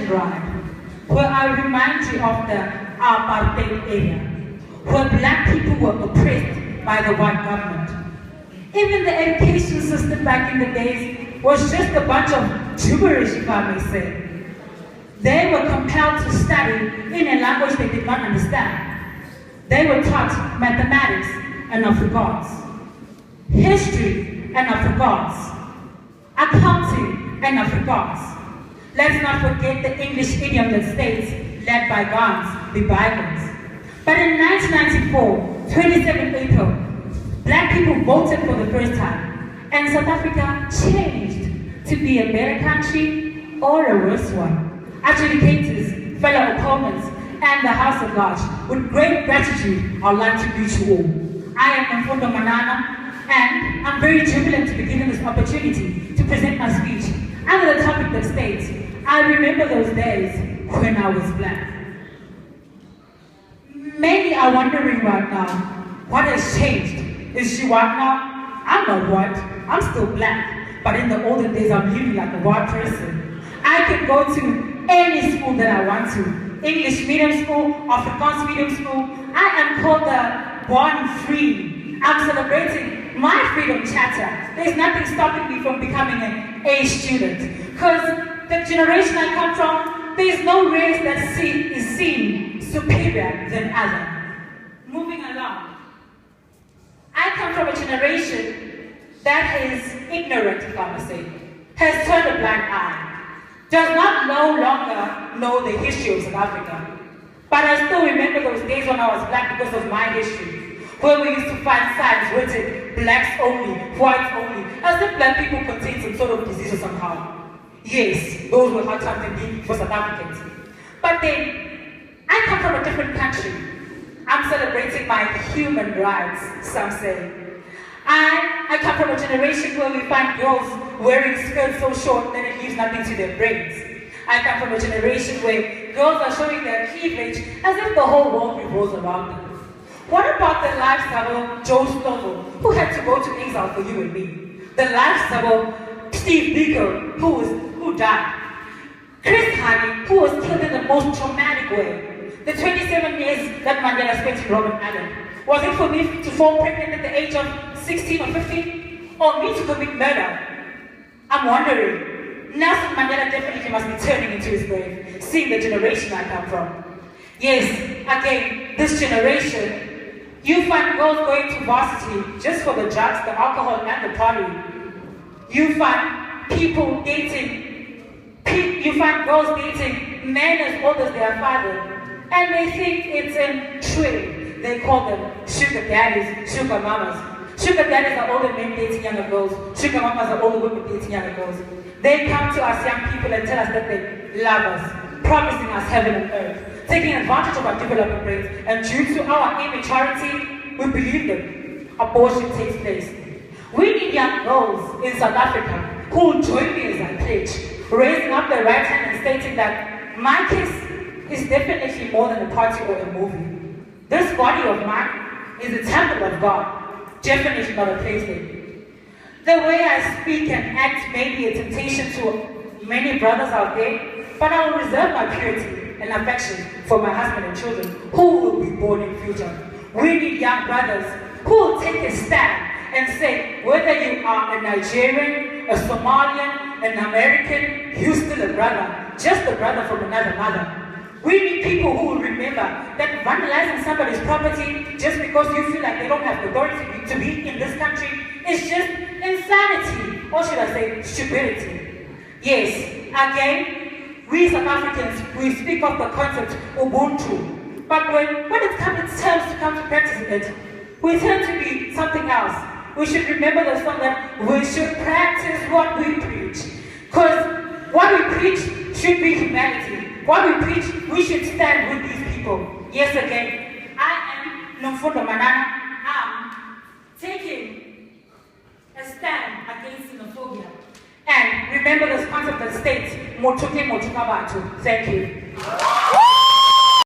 ride, where I remind you of the apartheid era, where black people were oppressed by the white government. Even the education system back in the days was just a bunch of gibberish, if I may say. They were compelled to study in a language they did not understand. They were taught mathematics and Afrikaans, history and Afrikaans, accounting and Afrikaans. Let's not forget the English idiom that states, let bygones be bygones. But in 1994, 27 April, black people voted for the first time, and South Africa changed to be a better country or a worse one. Adjudicators, fellow opponents, and the House of God, with great gratitude, I'd like to greet you all. I am Nomfundo manana, and I'm very jubilant to be given this opportunity to present my speech under the topic that states, I remember those days when I was black. Many are wondering right now, what has changed? Is she white now? I'm not white, I'm still black. But in the olden days, I'm living like a white person. I can go to any school that I want to. English medium school, Afrikaans medium school. I am called the born free. I'm celebrating my freedom charter. There's nothing stopping me from becoming an A student. Because the generation I come from, there's no race that is seen superior than other. Moving along. I come from a generation that is ignorant, if I must say, has turned a blind eye, does not no longer know the history of South Africa. But I still remember those days when I was black because of my history, where we used to find signs written, blacks only, whites only, as if black people contain some sort of disease or somehow. Yes, those were hard times indeed for South Africans. But then, I come from a different country. I'm celebrating my human rights, some say. I come from a generation where we find girls wearing skirts so short that it leaves nothing to their brains. I come from a generation where girls are showing their cleavage as if the whole world revolves around them. What about the lifestyle of Joe Slovo, who had to go to exile for you and me? The lifestyle of Steve Biko, who died. Chris Hani, who was killed in the most traumatic way. The 27 years that Mandela spent in Robben Island. Was it for me to fall pregnant at the age of 16 or 15? Or me to commit murder? I'm wondering. Nelson Mandela definitely must be turning into his grave, seeing the generation I come from. Yes, again, this generation, you find girls going to varsity just for the drugs, the alcohol, and the party. You find people dating, you find girls dating men as old as their father, and they think it's in trade. They call them sugar daddies, sugar mamas. Sugar daddies are older men dating younger girls. Sugar mamas are older women dating younger girls. They come to us young people and tell us that they love us, promising us heaven and earth, taking advantage of our development rates, and due to our immaturity, we believe them. Abortion takes place. We need young girls in South Africa who will join me as I pledge, raising up their right hand and stating that my kiss is definitely more than a party or a movie. This body of mine is a temple of God, definitely not a plaything. The way I speak and act may be a temptation to many brothers out there, but I will reserve my purity and affection for my husband and children who will be born in future. We need young brothers who will take a stand and say, whether you are a Nigerian, a Somalian, an American, you're still a brother, just a brother from another mother. We need people who will remember that vandalizing somebody's property just because you feel like they don't have the authority to be in this country is just insanity, or should I say stupidity. Yes, again, we South Africans, we speak of the concept Ubuntu, but when it comes to practicing it, we tend to be something else. We should remember the song that we should practice what we preach, because what we preach should be humanity. What we preach, we should stand with these people. Yes, again, I am Nomfundo manana. I'm taking a stand against xenophobia. And remember this concept that states, Motuke Motukabatu. Thank you.